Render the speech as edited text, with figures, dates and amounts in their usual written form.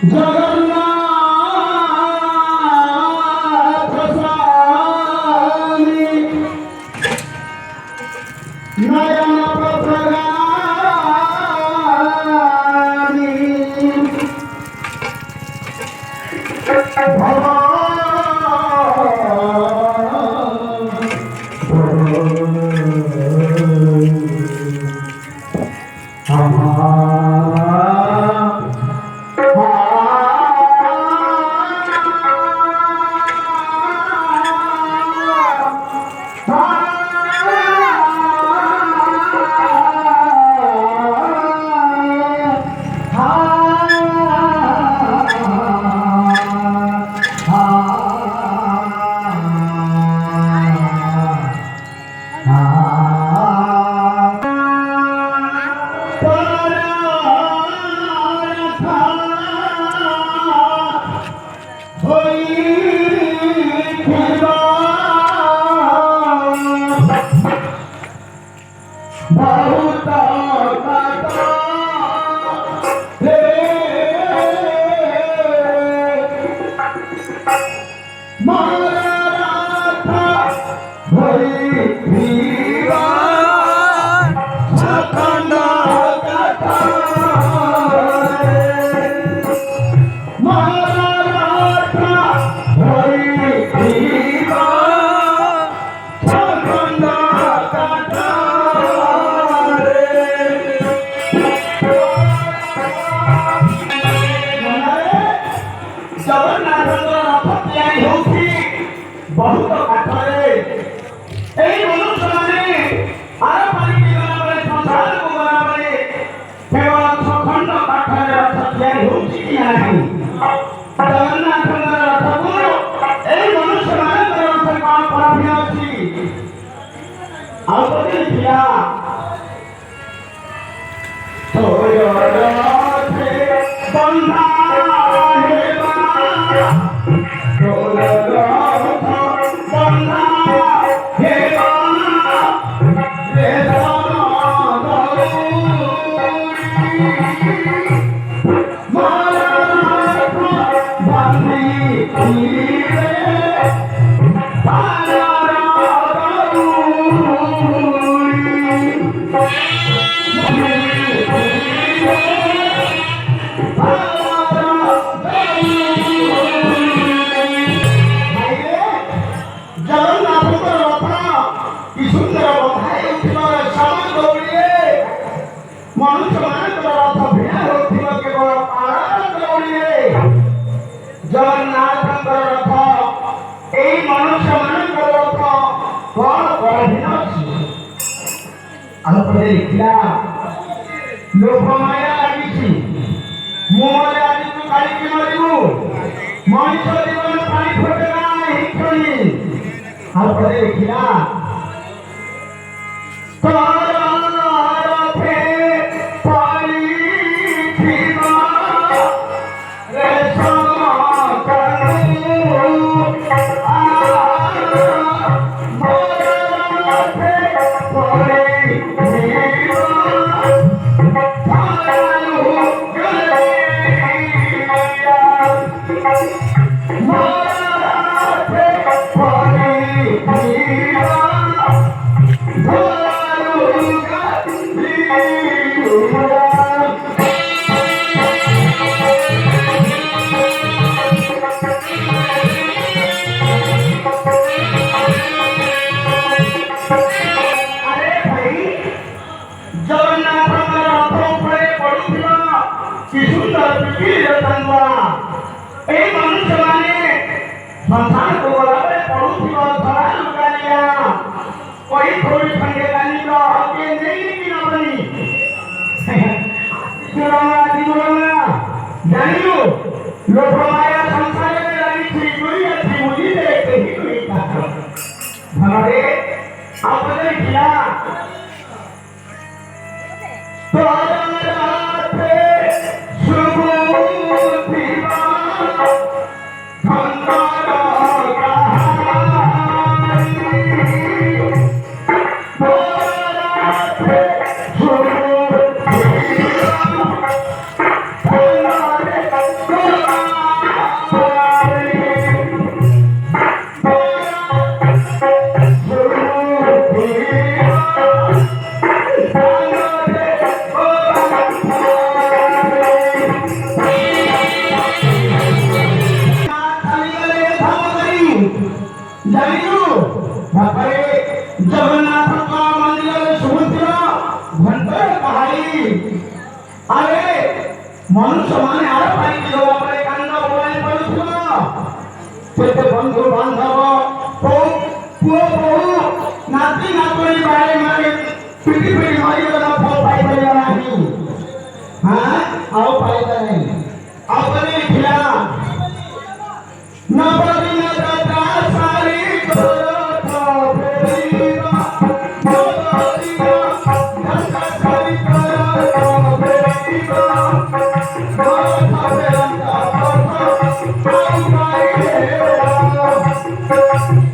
जगन्नाथ स्वामी नयन प्रसगामी बहुत काठरे मनुष्य मैंने आरपारी संसार को गलाबे केवल छखंड काठरे रथ तैयारी होउछि कि नाही जगन्नाथ रथ को मनुष्य मैंने रथ कौन पराभिन अछि आउपदे किया तोय रथे बंधा जगन्नाथ रथ एई मनुष्य मानकर रथ कौन पराधीन अछि आउपदे लिखिला लोभ माया लागिछि मोहरे आदि तू काली कि मरिबु मनुष्य जीवन पानी फटे नाही हिखणी आउपदे लिखिला संसार को गलाबे पड़ुथिबो धरा लुगालिया कोई थोड़ी संगे गानी रो के नहीं की नबनी दिवना जानियो लोभ माया संसार में लगी थी कोई अच्छी मुझी दे के ही कोई का हमारे आपने किया तो आदमराते शुभ दीवा আরে মনুষ্য মানে আরো পাইকি দেওয়া পরে কান্দ মোবাইল পড়ুছিল সেতে বন্ধু বান্ধব পুଅ ବହୁ ନାତି ନାତୁଣୀ ବାড়ি ମାରି ପିଟି ପିଟି ମରିଗଲା ଫଳ ପାଇପାରିବ ନାହିଁ ଆଉ ପାଇବ ନାହିଁ ଆଉ ବନେ ଥିଲା ନବଦିନ ଯାତ୍ରା ସାରି ତୋର ଫେରିବା ନବଦିନ ଯାତ୍ରା ସାରି ତୋର ଫେରିବା ନବଦିନ ଯାତ୍ରା ସାରି ତୋର ଫେରିବା